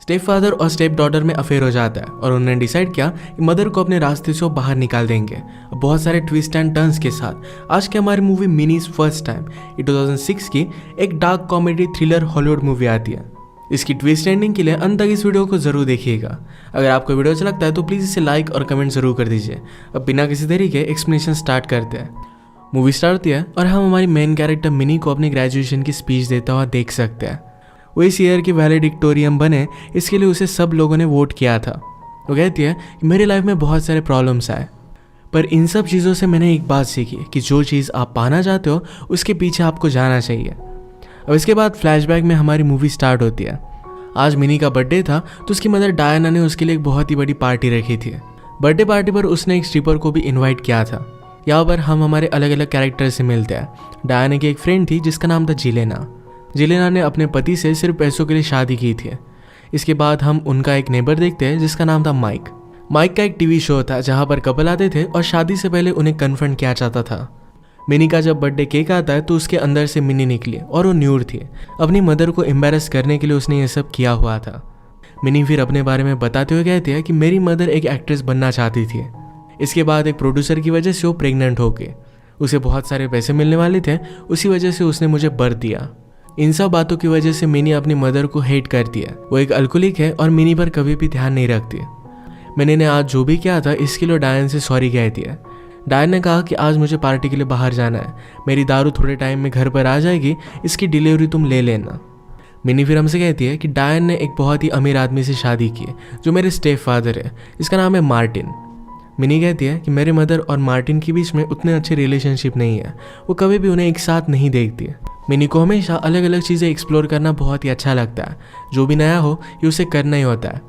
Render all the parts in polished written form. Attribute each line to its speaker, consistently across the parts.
Speaker 1: Step father और step daughter में affair हो जाता है और उन्होंने डिसाइड किया कि मदर को अपने रास्ते से वो बाहर निकाल देंगे। बहुत सारे ट्विस्ट एंड टर्न्स के साथ आज की हमारी मूवी मिनीज फर्स्ट टाइम ये 2006 की एक dark comedy thriller Hollywood movie आती है। इसकी ट्विस्ट एंडिंग के लिए अंत तक इस वीडियो को जरूर देखिएगा। अगर आपको वीडियो अच्छा लगता है तो प्लीज़ इसे लाइक और कमेंट जरूर कर दीजिए। अब बिना किसी देरी के एक्सप्लेनेशन स्टार्ट करते हैं। मूवी स्टार्ट होती है और हम हमारी मेन कैरेक्टर मिनी को अपनी ग्रेजुएशन की स्पीच देता हुआ देख सकते हैं। वो इस ईयर की वैलेडिक्टोरियम बने, इसके लिए उसे सब लोगों ने वोट किया था। वो कहती है कि मेरी लाइफ में बहुत सारे प्रॉब्लम्स आए, पर इन सब चीज़ों से मैंने एक बात सीखी कि जो चीज़ आप पाना चाहते हो उसके पीछे आपको जाना चाहिए। अब इसके बाद फ्लैशबैक में हमारी मूवी स्टार्ट होती है। आज मिनी का बर्थडे था तो उसकी मदर डायना ने उसके लिए एक बहुत ही बड़ी पार्टी रखी थी। बर्थडे पार्टी पर उसने एक स्ट्रिपर को भी इन्वाइट किया था। यहाँ पर हम हमारे अलग अलग कैरेक्टर से मिलते हैं। डायना की एक फ्रेंड थी जिसका नाम था जिलेना। जिलेना ने अपने पति से सिर्फ पैसों के लिए शादी की थी। इसके बाद हम उनका एक नेबर देखते हैं जिसका नाम था माइक। माइक का एक टीवी शो था जहाँ पर कपल आते थे और शादी से पहले उन्हें कन्फ्रंट किया जाता था। मिनी का जब बर्थडे केक आता है तो उसके अंदर से मिनी निकली और वो न्यूड थी। अपनी मदर को एम्बेरस करने के लिए उसने ये सब किया हुआ था। मिनी फिर अपने बारे में बताते हुए कहती है कि मेरी मदर एक एक्ट्रेस बनना चाहती थी। इसके बाद एक प्रोड्यूसर की वजह से वो प्रेग्नेंट हो गई। उसे बहुत सारे पैसे मिलने वाले थे, उसी वजह से उसने मुझे बर्थ दिया। इन सब बातों की वजह से मिनी अपनी मदर को हेट करती है। वो एक अल्कोहलिक है और मिनी पर कभी भी ध्यान नहीं रखती। मिनी ने आज जो भी किया था इसके लिए डायन से सॉरी कहती है। डायन ने कहा कि आज मुझे पार्टी के लिए बाहर जाना है, मेरी दारू थोड़े टाइम में घर पर आ जाएगी, इसकी डिलीवरी तुम ले लेना। मिनी फिर हमसे कहती है कि डायन ने एक बहुत ही अमीर आदमी से शादी की है जो मेरे स्टेप फादर है, इसका नाम है मार्टिन। मिनी कहती है कि मेरे मदर और मार्टिन के बीच में उतने अच्छे रिलेशनशिप नहीं है, वो कभी भी उन्हें एक साथ नहीं देखती। मिनी को हमेशा अलग अलग चीज़ें एक्सप्लोर करना बहुत ही अच्छा लगता है। जो भी नया हो ये उसे करना ही होता है।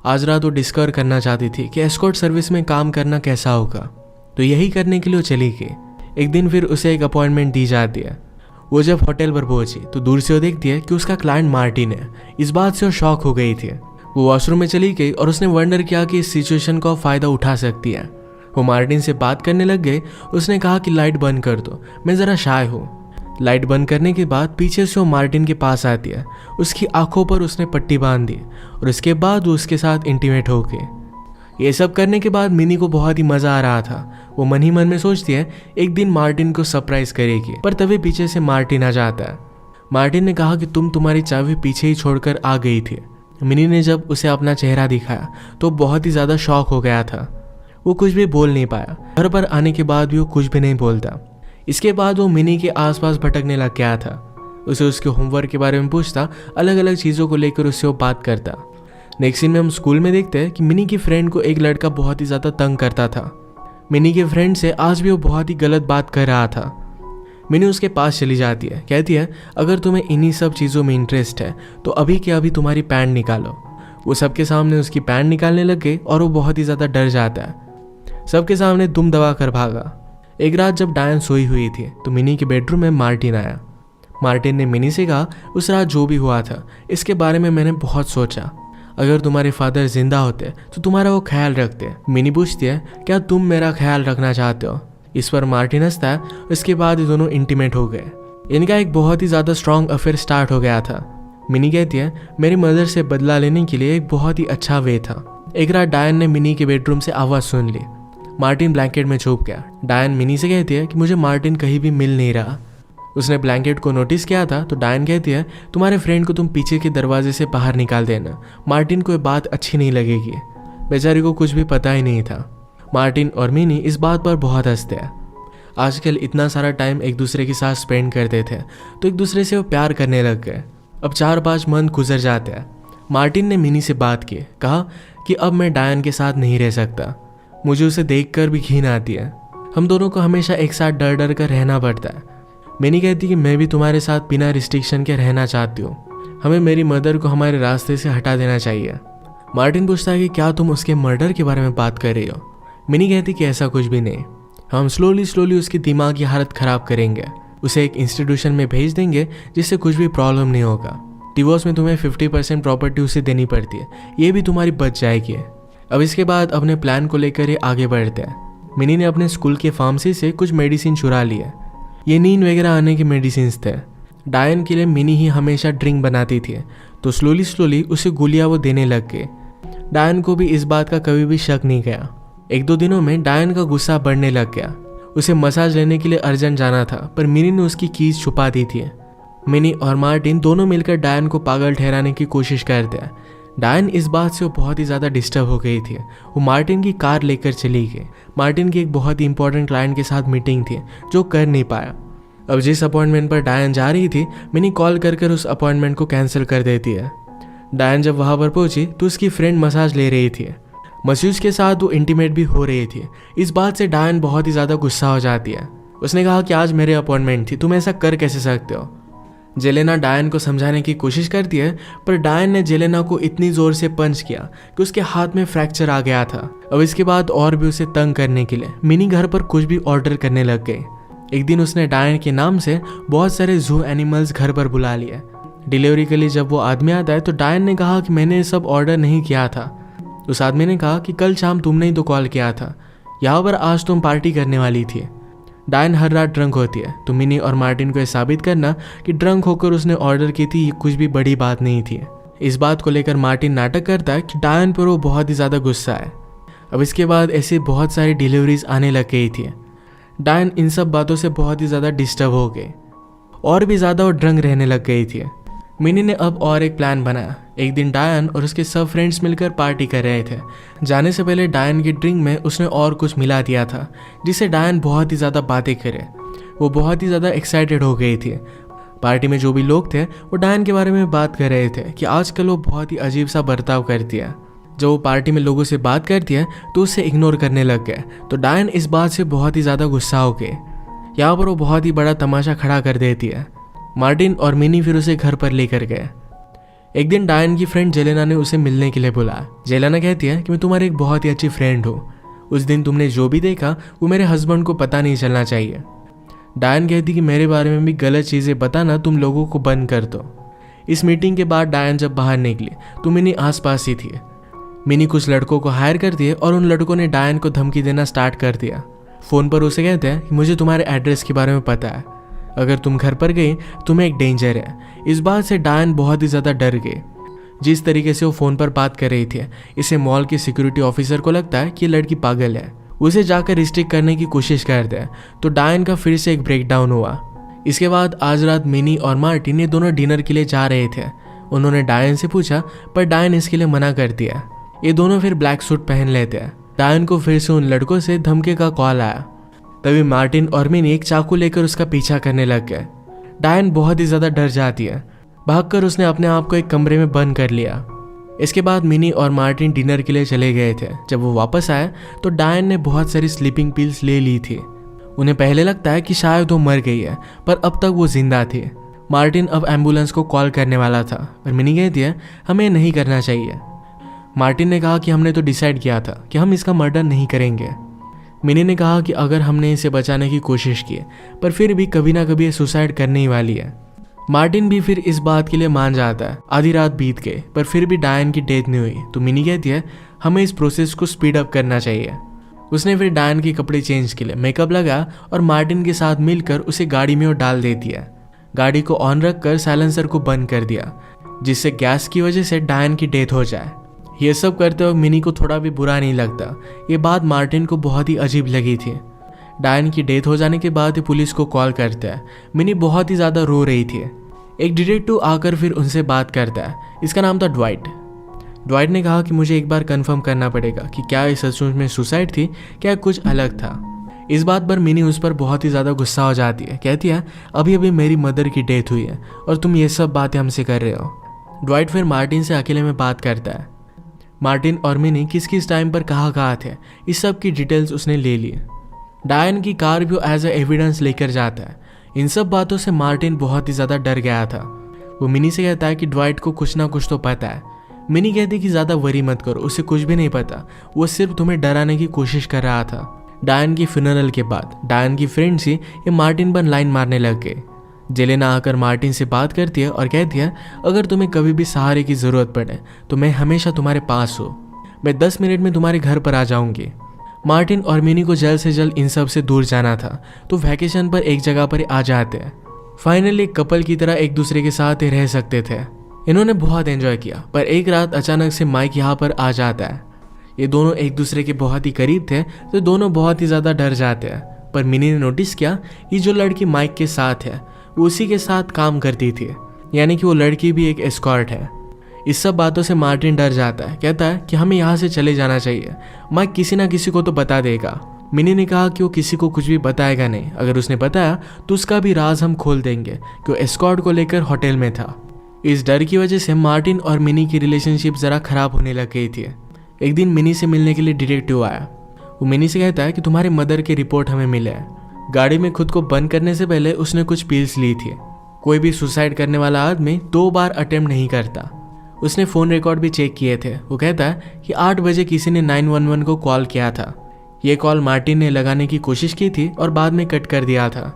Speaker 1: आज रात वो डिस्कवर करना चाहती थी कि एस्कॉर्ट सर्विस में काम करना कैसा होगा, तो यही करने के लिए वो चली गई। एक दिन फिर उसे एक अपॉइंटमेंट दी जाती है। वो जब होटल पर पहुंची तो दूर से वो देखती है कि उसका क्लाइंट मार्टिन है। इस बात से वो शॉक हो गई थी। वो वॉशरूम में चली गई और उसने वंडर किया कि इस सिचुएशन का फ़ायदा उठा सकती है। वो मार्टिन से बात करने लग गई। उसने कहा कि लाइट बंद कर दो, मैं ज़रा शाय हूँ। लाइट बंद करने के बाद पीछे से वो मार्टिन के पास आती है। उसकी आंखों पर उसने पट्टी बांध दी और उसके बाद वो उसके साथ इंटीमेट हो गए। ये सब करने के बाद मिनी को बहुत ही मज़ा आ रहा था। वो मन ही मन में सोचती है एक दिन मार्टिन को सरप्राइज करेगी, पर तभी पीछे से मार्टिन आ जाता है। मार्टिन ने कहा कि तुम तुम्हारी चाबी पीछे ही छोड़कर आ गई थी। मिनी ने जब उसे अपना चेहरा दिखाया तो बहुत ही ज़्यादा शॉक हो गया था। वो कुछ भी बोल नहीं पाया। घर पर आने के बाद भी वो कुछ भी नहीं बोलता। इसके बाद वो मिनी के आसपास भटकने लग गया था। उसे उसके होमवर्क के बारे में पूछता, अलग अलग चीज़ों को लेकर उससे वो बात करता। नेक्स्ट सीन में हम स्कूल में देखते हैं कि मिनी की फ्रेंड को एक लड़का बहुत ही ज़्यादा तंग करता था। मिनी के फ्रेंड से आज भी वो बहुत ही गलत बात कर रहा था। मिनी उसके पास चली जाती है, कहती है अगर तुम्हें इन्हीं सब चीज़ों में इंटरेस्ट है तो अभी के अभी तुम्हारी पैंट निकालो। वो सबके सामने उसकी पैंट निकालने लग गई और वो बहुत ही ज़्यादा डर जाता है। सबके सामने दुम दबा कर भागा। एक रात जब डायन सोई हुई थी तो मिनी के बेडरूम में मार्टिन आया। मार्टिन ने मिनी से कहा उस रात जो भी हुआ था इसके बारे में मैंने बहुत सोचा। अगर तुम्हारे फादर जिंदा होते तो तुम्हारा वो ख्याल रखते। मिनी पूछती है क्या तुम मेरा ख्याल रखना चाहते हो। इस पर मार्टिन हंसता है। इसके बाद ये दोनों इंटीमेट हो गए। इनका एक बहुत ही ज़्यादा स्ट्रॉन्ग अफेयर स्टार्ट हो गया था। मिनी कहती है मेरी मदर से बदला लेने के लिए एक बहुत ही अच्छा वे था। एक रात डायन ने मिनी के बेडरूम से आवाज़ सुन ली। मार्टिन ब्लैंकेट में छुप गया। डायन मिनी से कहती है कि मुझे मार्टिन कहीं भी मिल नहीं रहा। उसने ब्लैंकेट को नोटिस किया था तो डायन कहती है तुम्हारे फ्रेंड को तुम पीछे के दरवाजे से बाहर निकाल देना, मार्टिन को ये बात अच्छी नहीं लगेगी। बेचारी को कुछ भी पता ही नहीं था। मार्टिन और मिनी इस बात पर बहुत हंसते हैं। आजकल इतना सारा टाइम एक दूसरे के साथ स्पेंड करते थे तो एक दूसरे से वो प्यार करने लग गए। अब 4-5 मंथ गुजर जाते हैं। मार्टिन ने मिनी से बात की, कहा कि अब मैं डायन के साथ नहीं रह सकता, मुझे उसे देखकर भी घिन आती है। हम दोनों को हमेशा एक साथ डर डर कर रहना पड़ता है। मिनी कहती कि मैं भी तुम्हारे साथ बिना रिस्ट्रिक्शन के रहना चाहती हूँ। हमें मेरी मदर को हमारे रास्ते से हटा देना चाहिए। मार्टिन पूछता है कि क्या तुम उसके मर्डर के बारे में बात कर रही हो। मिनी कहती कि ऐसा कुछ भी नहीं, हम स्लोली उसकी दिमाग की हालत ख़राब करेंगे, उसे एक इंस्टीट्यूशन में भेज देंगे जिससे कुछ भी प्रॉब्लम नहीं होगा। डिवोर्स में तुम्हें 50% प्रॉपर्टी उसे देनी पड़ती है, ये भी तुम्हारी बच जाएगी। अब इसके बाद अपने प्लान को लेकर ये आगे बढ़ते हैं। मिनी ने अपने स्कूल के फार्मेसी से कुछ मेडिसिन चुरा लिए। ये नींद वगैरह आने के मेडिसिन थे। डायन के लिए मिनी ही हमेशा ड्रिंक बनाती थी तो स्लोली उसे गोलियां वो देने लग गए। डायन को भी इस बात का कभी भी शक नहीं गया। 1-2 दिनों में डायन का गुस्सा बढ़ने लग गया। उसे मसाज लेने के लिए अर्जेंट जाना था, पर मिनी ने उसकी कीज छुपा दी थी। मिनी और मार्टिन दोनों मिलकर डायन को पागल ठहराने की कोशिश करते हैं। डायन इस बात से बहुत ही ज़्यादा डिस्टर्ब हो गई थी। वो मार्टिन की कार लेकर चली गई। मार्टिन की एक बहुत ही इंपॉर्टेंट क्लाइंट के साथ मीटिंग थी जो कर नहीं पाया। अब जिस अपॉइंटमेंट पर डायन जा रही थी, मिनी कॉल कर उस अपॉइंटमेंट को कैंसिल कर देती है। डायन जब वहाँ पर पहुंची तो उसकी फ्रेंड मसाज ले रही थी। मसूस के साथ वो इंटीमेट भी हो रही थी। इस बात से डायन बहुत ही ज़्यादा गुस्सा हो जाती है। उसने कहा कि आज मेरे अपॉइंटमेंट थी, तुम ऐसा कर कैसे सकते हो। जेलेना डायन को समझाने की कोशिश करती है, पर डायन ने जेलेना को इतनी ज़ोर से पंच किया कि उसके हाथ में फ्रैक्चर आ गया था। अब इसके बाद और भी उसे तंग करने के लिए मिनी घर पर कुछ भी ऑर्डर करने लग गई। एक दिन उसने डायन के नाम से बहुत सारे जू एनिमल्स घर पर बुला लिए। डिलीवरी के लिए जब वो आदमी आता है तो डायन ने कहा कि मैंने ये सब ऑर्डर नहीं किया था। उस आदमी ने कहा कि कल शाम तुमने ही तो कॉल किया था, यहाँ पर आज तुम पार्टी करने वाली थी। डायन हर रात ड्रंक होती है, तो मिनी और मार्टिन को यह साबित करना कि ड्रंक होकर उसने ऑर्डर की थी ये कुछ भी बड़ी बात नहीं थी। इस बात को लेकर मार्टिन नाटक करता है कि डायन पर वो बहुत ही ज़्यादा गुस्सा है। अब इसके बाद ऐसे बहुत सारी डिलीवरीज आने लग गई थी। डायन इन सब बातों से बहुत ही ज़्यादा डिस्टर्ब हो गई, और भी ज़्यादा वो ड्रंक रहने लग गई थी। मिनी ने अब और एक प्लान बनाया। एक दिन डायन और उसके सब फ्रेंड्स मिलकर पार्टी कर रहे थे। जाने से पहले डायन की ड्रिंक में उसने और कुछ मिला दिया था, जिससे डायन बहुत ही ज़्यादा बातें करे। वो बहुत ही ज़्यादा एक्साइटेड हो गई थी। पार्टी में जो भी लोग थे वो डायन के बारे में बात कर रहे थे कि आजकल वो बहुत ही अजीब सा बर्ताव करती है। जब वो पार्टी में लोगों से बात करती है तो उसे इग्नोर करने लग गए। तो डायन इस बात से बहुत ही ज़्यादा गुस्सा हो गए। यहाँ पर वो बहुत ही बड़ा तमाशा खड़ा कर देती है। मार्टिन और मिनी फिर उसे घर पर लेकर गए। एक दिन डायन की फ्रेंड जेलेना ने उसे मिलने के लिए बुलाया। जेलेना कहती है कि मैं तुम्हारी एक बहुत ही अच्छी फ्रेंड हूँ। उस दिन तुमने जो भी देखा वो मेरे हस्बैंड को पता नहीं चलना चाहिए। डायन कहती कि मेरे बारे में भी गलत चीज़ें बताना तुम लोगों को बंद कर दो। इस मीटिंग के बाद डायन जब बाहर निकली तो मिनी आसपास ही थी। मिनी कुछ लड़कों को हायर करती है और उन लड़कों ने डायन को धमकी देना स्टार्ट कर दिया। फ़ोन पर उसे कहते हैं कि मुझे तुम्हारे एड्रेस के बारे में पता है, अगर तुम घर पर गई तुम्हें एक डेंजर है। इस बात से डायन बहुत ही ज़्यादा डर गई। जिस तरीके से वो फ़ोन पर बात कर रही थी, इसे मॉल के सिक्योरिटी ऑफिसर को लगता है कि ये लड़की पागल है। उसे जाकर रिस्ट्रिक्ट करने की कोशिश करते हैं, तो डायन का फिर से एक ब्रेकडाउन हुआ। इसके बाद आज रात मिनी और मार्टिन ये दोनों डिनर के लिए जा रहे थे। उन्होंने डायन से पूछा, पर डायन इसके लिए मना कर दिया। ये दोनों फिर ब्लैक सूट पहन लेते हैं। डायन को फिर से उन लड़कों से धमकी का कॉल आया। तभी मार्टिन और मिनी एक चाकू लेकर उसका पीछा करने लग गए। डायन बहुत ही ज़्यादा डर जाती है। भागकर उसने अपने आप को एक कमरे में बंद कर लिया। इसके बाद मिनी और मार्टिन डिनर के लिए चले गए थे। जब वो वापस आए तो डायन ने बहुत सारी स्लीपिंग पिल्स ले ली थी। उन्हें पहले लगता है कि शायद वो मर गई है, पर अब तक वो जिंदा थी। मार्टिन अब एम्बुलेंस को कॉल करने वाला था, पर मिनी कहती है हमें नहीं करना चाहिए। मार्टिन ने कहा कि हमने तो डिसाइड किया था कि हम इसका मर्डर नहीं करेंगे। मिनी ने कहा कि अगर हमने इसे बचाने की कोशिश की पर फिर भी कभी ना कभी ये सुसाइड करने ही वाली है। मार्टिन भी फिर इस बात के लिए मान जाता है। आधी रात बीत गई पर फिर भी डायन की डेथ नहीं हुई, तो मिनी कहती है हमें इस प्रोसेस को स्पीड अप करना चाहिए। उसने फिर डायन के कपड़े चेंज के लिए मेकअप लगा और मार्टिन के साथ मिलकर उसे गाड़ी में डाल देती है। गाड़ी को ऑन रखकर साइलेंसर को बंद कर दिया, जिससे गैस की वजह से डायन की डेथ हो जाए। ये सब करते हुए मिनी को थोड़ा भी बुरा नहीं लगता। ये बात मार्टिन को बहुत ही अजीब लगी थी। डायन की डेथ हो जाने के बाद पुलिस को कॉल करता है। मिनी बहुत ही ज़्यादा रो रही थी। एक डिटेक्टिव आकर फिर उनसे बात करता है। इसका नाम था ड्वाइट। ड्वाइट ने कहा कि मुझे एक बार कंफर्म करना पड़ेगा कि क्या ये सचमुच में सुसाइड थी, क्या कुछ अलग था। इस बात पर मिनी उस पर बहुत ही ज़्यादा गुस्सा हो जाती है। कहती है अभी अभी मेरी मदर की डेथ हुई है और तुम ये सब बातें हमसे कर रहे हो। ड्वाइट फिर मार्टिन से अकेले में बात करता है। मार्टिन और मिनी किस किस टाइम पर कहाँ थे इस सब की डिटेल्स उसने ले ली। डायन की कार भी एज ए एविडेंस लेकर जाता है। इन सब बातों से मार्टिन बहुत ही ज़्यादा डर गया था। वो मिनी से कहता है कि ड्वाइट को कुछ ना कुछ तो पता है। मिनी कहती कि ज़्यादा वरी मत करो, उसे कुछ भी नहीं पता, वो सिर्फ तुम्हें डराने की कोशिश कर रहा था। डायन की फ्यूनरल के बाद डायन की फ्रेंड्स ही ये मार्टिन पर लाइन मारने लग गए। जेलेना आकर मार्टिन से बात करती है और कहती है अगर तुम्हें कभी भी सहारे की ज़रूरत पड़े तो मैं हमेशा तुम्हारे पास हूँ। मैं 10 मिनट में तुम्हारे घर पर आ जाऊँगी। मार्टिन और मिनी को जल्द से जल्द इन सब से दूर जाना था, तो वैकेशन पर एक जगह पर आ जाते हैं। फाइनली कपल की तरह एक दूसरे के साथ रह सकते थे। इन्होंने बहुत एंजॉय किया, पर एक रात अचानक से माइक यहाँ पर आ जाता है। ये दोनों एक दूसरे के बहुत ही करीब थे, तो दोनों बहुत ही ज़्यादा डर जाते हैं। पर मिनी ने नोटिस किया कि जो लड़की माइक के साथ है वो उसी के साथ काम करती थी, यानी कि वो लड़की भी एक एस्कॉर्ट है। इस सब बातों से मार्टिन डर जाता है, कहता है कि हमें यहाँ से चले जाना चाहिए, माइक किसी ना किसी को तो बता देगा। मिनी ने कहा कि वो किसी को कुछ भी बताएगा नहीं, अगर उसने बताया तो उसका भी राज हम खोल देंगे कि वो एस्कॉर्ट को लेकर होटल में था। इस डर की वजह से मार्टिन और मिनी की रिलेशनशिप ज़रा खराब होने लग गई थी। एक दिन मिनी से मिलने के लिए डिटेक्टिव आया। वो मिनी से कहता है कि तुम्हारे मदर की रिपोर्ट हमें मिले है। गाड़ी में खुद को बंद करने से पहले उसने कुछ पिल्स ली थी। कोई भी सुसाइड करने वाला आदमी 2 बार अटेम्प्ट नहीं करता। उसने फ़ोन रिकॉर्ड भी चेक किए थे। वो कहता है कि 8 बजे किसी ने 911 को कॉल किया था। ये कॉल मार्टिन ने लगाने की कोशिश की थी और बाद में कट कर दिया था।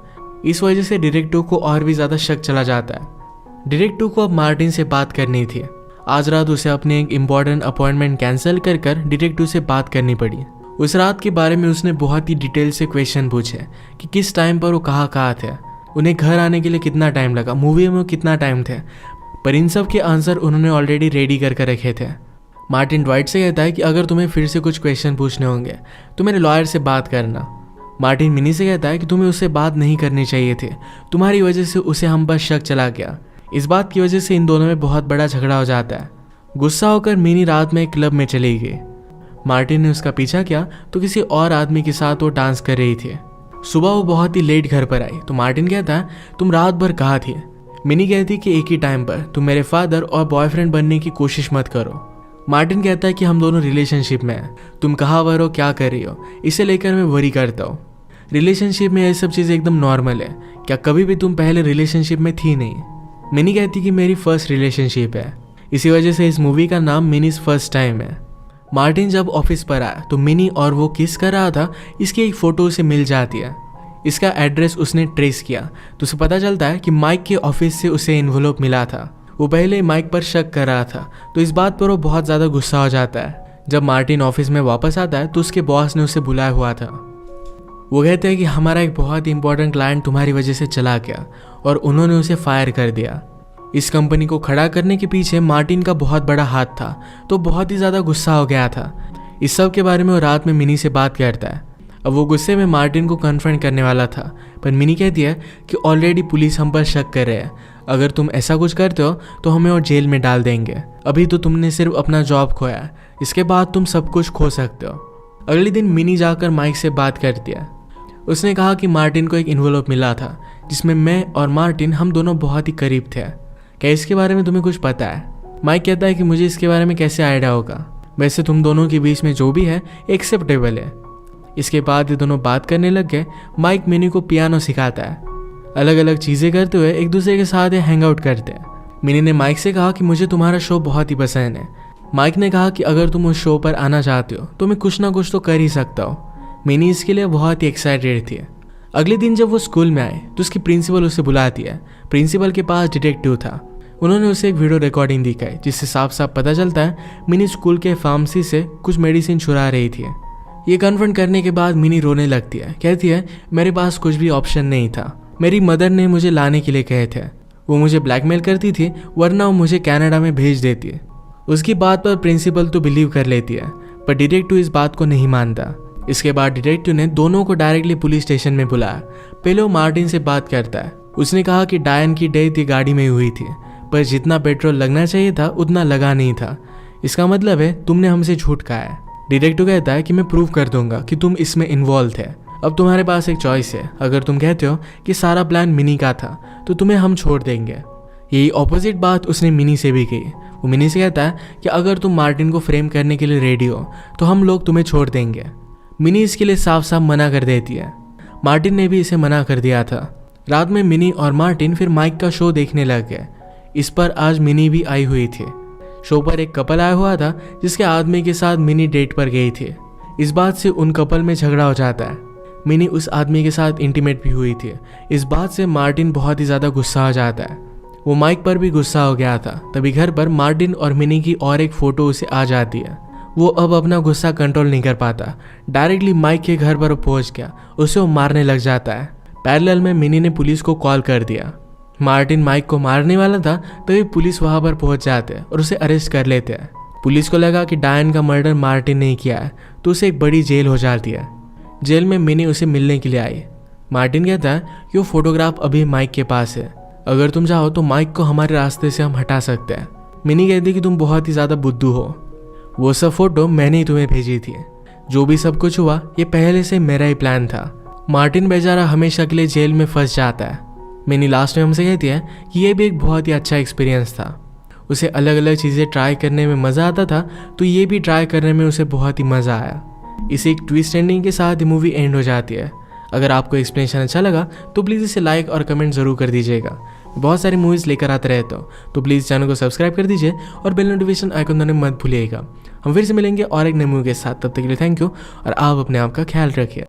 Speaker 1: इस वजह से डिटेक्टिव को और भी ज़्यादा शक चला जाता है। डिटेक्टिव को अब मार्टिन से बात करनी थी। आज रात उसे अपने एक इम्पॉर्टेंट अपॉइंटमेंट कैंसिल कर डिटेक्टिव से बात करनी पड़ी। उस रात के बारे में उसने बहुत ही डिटेल से क्वेश्चन पूछे कि किस टाइम पर वो कहाँ थे, उन्हें घर आने के लिए कितना टाइम लगा, मूवी में कितना टाइम थे। पर इन सब के आंसर उन्होंने ऑलरेडी रेडी करके रखे थे। मार्टिन ड्वाइट से कहता है कि अगर तुम्हें फिर से कुछ क्वेश्चन पूछने होंगे तो मेरे लॉयर से बात करना। मार्टिन मिनी से कहता है कि तुम्हें उससे बात नहीं करनी चाहिए थी, तुम्हारी वजह से उसे हम पर शक चला गया। इस बात की वजह से इन दोनों में बहुत बड़ा झगड़ा हो जाता है। गुस्सा होकर मिनी रात में एक क्लब में चली गई। मार्टिन ने उसका पीछा किया तो किसी और आदमी के साथ वो डांस कर रही थी। सुबह वो बहुत ही लेट घर पर आई तो मार्टिन कहता है तुम रात भर कहाँ थी। मिनी कहती कि एक ही टाइम पर तुम मेरे फादर और बॉयफ्रेंड बनने की कोशिश मत करो। मार्टिन कहता है कि हम दोनों रिलेशनशिप में हैं, तुम कहाँ पर हो, क्या कर रही हो, इसे लेकर मैं वरी करता हूँ। रिलेशनशिप में ये सब चीज़ें एकदम नॉर्मल है, क्या कभी भी तुम पहले रिलेशनशिप में थी नहीं। मिनी कहती कि मेरी फर्स्ट रिलेशनशिप है, इसी वजह से इस मूवी का नाम मिनीज फर्स्ट टाइम है। मार्टिन जब ऑफिस पर आया तो मिनी और वो किस कर रहा था इसकी एक फ़ोटो उसे मिल जाती है। इसका एड्रेस उसने ट्रेस किया तो उसे पता चलता है कि माइक के ऑफिस से उसे एनवलप मिला था। वो पहले माइक पर शक कर रहा था तो इस बात पर वो बहुत ज़्यादा गुस्सा हो जाता है। जब मार्टिन ऑफिस में वापस आता है तो उसके बॉस ने उसे बुलाया हुआ था। वो कहते हैं कि हमारा एक बहुत ही इंपॉर्टेंट क्लाइंट तुम्हारी वजह से चला गया और उन्होंने उसे फायर कर दिया। इस कंपनी को खड़ा करने के पीछे मार्टिन का बहुत बड़ा हाथ था तो बहुत ही ज़्यादा गुस्सा हो गया था। इस सब के बारे में वो रात में मिनी से बात करता है। अब वो गुस्से में मार्टिन को कन्फ्रंट करने वाला था पर मिनी कहती है कि ऑलरेडी पुलिस हम पर शक कर रहे हैं, अगर तुम ऐसा कुछ करते हो तो हमें और जेल में डाल देंगे। अभी तो तुमने सिर्फ अपना जॉब खोया, इसके बाद तुम सब कुछ खो सकते हो। अगले दिन मिनी जाकर माइक से बात करती है। उसने कहा कि मार्टिन को एक इन्वेलप मिला था जिसमें मैं और मार्टिन हम दोनों बहुत ही करीब थे, क्या इसके बारे में तुम्हें कुछ पता है। माइक कहता है कि मुझे इसके बारे में कैसे आइडिया होगा, वैसे तुम दोनों के बीच में जो भी है एक्सेप्टेबल है। इसके बाद ये दोनों बात करने लग गए। माइक मिनी को पियानो सिखाता है, अलग अलग चीज़ें करते हुए एक दूसरे के साथ हैंग आउट करते हैं। मिनी ने माइक से कहा कि मुझे तुम्हारा शो बहुत ही पसंद है। माइक ने कहा कि अगर तुम उस शो पर आना चाहते हो तो मैं कुछ ना कुछ तो कर ही सकता हूँ। मिनी इसके लिए बहुत ही एक्साइटेड थी। अगले दिन जब वो स्कूल में आए तो उसकी प्रिंसिपल उसे बुलाती है। प्रिंसिपल के पास डिटेक्टिव था। उन्होंने उसे एक वीडियो रिकॉर्डिंग दिखाई जिससे साफ साफ पता चलता है मिनी स्कूल के फार्मेसी से कुछ मेडिसिन चुरा रही थी। ये कन्फर्म करने के बाद मिनी रोने लगती है, कहती है मेरे पास कुछ भी ऑप्शन नहीं था, मेरी मदर ने मुझे लाने के लिए कहे थे, वो मुझे ब्लैकमेल करती थी वरना वो मुझे कनाडा में भेज देती है। उसकी बात पर प्रिंसिपल तो बिलीव कर लेती है पर डिटेक्टिव इस बात को नहीं मानता। इसके बाद डिटेक्टिव ने दोनों को डायरेक्टली पुलिस स्टेशन में बुलाया। पहले वो मार्टिन से बात करता है। उसने कहा कि डायन की डेथ ये गाड़ी में हुई थी पर जितना पेट्रोल लगना चाहिए था उतना लगा नहीं था, इसका मतलब है तुमने हमसे झूठ कहा है। डिटेक्टिव कहता है कि मैं प्रूव कर दूंगा कि तुम इसमें इन्वॉल्व थे। अब तुम्हारे पास एक चॉइस है, अगर तुम कहते हो कि सारा प्लान मिनी का था तो तुम्हें हम छोड़ देंगे। यही ऑपोजिट बात उसने मिनी से भी की। वो मिनी से कहता है कि अगर तुम मार्टिन को फ्रेम करने के लिए रेडी हो तो हम लोग तुम्हें छोड़ देंगे। मिनी इसके लिए साफ साफ मना कर देती है। मार्टिन ने भी इसे मना कर दिया था। रात में मिनी और मार्टिन फिर माइक का शो देखने लग गए। इस पर आज मिनी भी आई हुई थी। शो पर एक कपल आया हुआ था जिसके आदमी के साथ मिनी डेट पर गई थी। इस बात से उन कपल में झगड़ा हो जाता है। मिनी उस आदमी के साथ इंटीमेट भी हुई थी। इस बात से मार्टिन बहुत ही ज़्यादा गुस्सा हो जाता है। वो माइक पर भी गुस्सा हो गया था। तभी घर पर मार्टिन और मिनी की और एक फ़ोटो उसे आ जाती है। वो अब अपना गुस्सा कंट्रोल नहीं कर पाता, डायरेक्टली माइक के घर पर पहुंच गया, उसे वो मारने लग जाता है। पैरेलल में मिनी ने पुलिस को कॉल कर दिया। मार्टिन माइक को मारने वाला था तभी पुलिस वहां पर पहुंच जाते हैं और उसे अरेस्ट कर लेते हैं। पुलिस को लगा कि डायन का मर्डर मार्टिन ने किया है तो उसे एक बड़ी जेल हो जाती है। जेल में मिनी उसे मिलने के लिए आई। मार्टिन कहता है कि वो फोटोग्राफ अभी माइक के पास है, अगर तुम चाहो तो माइक को हमारे रास्ते से हम हटा सकते हैं। मिनी कहती कि तुम बहुत ही ज़्यादा बुद्धू हो, वो सब फोटो मैंने ही तुम्हें भेजी थी, जो भी सब कुछ हुआ ये पहले से मेरा ही प्लान था। मार्टिन बेचारा हमेशा के लिए जेल में फंस जाता है। मिनी लास्ट में हमसे कहती है कि ये भी एक बहुत ही अच्छा एक्सपीरियंस था, उसे अलग अलग चीज़ें ट्राई करने में मज़ा आता था तो ये भी ट्राई करने में उसे बहुत ही मज़ा आया। इसी एक ट्विस्ट एंडिंग के साथ ये मूवी एंड हो जाती है। अगर आपको एक्सप्लेनेशन अच्छा लगा तो प्लीज़ इसे लाइक और कमेंट ज़रूर कर दीजिएगा। बहुत सारी मूवीज़ लेकर आते रहते हो तो प्लीज़ चैनल को सब्सक्राइब कर दीजिए और बेल नोटिफिकेशन आइकन दबाना मत भूलिएगा। हम फिर से मिलेंगे और एक नई मूवी के साथ, तब तक के लिए थैंक यू और आप अपने आप का ख्याल रखिए।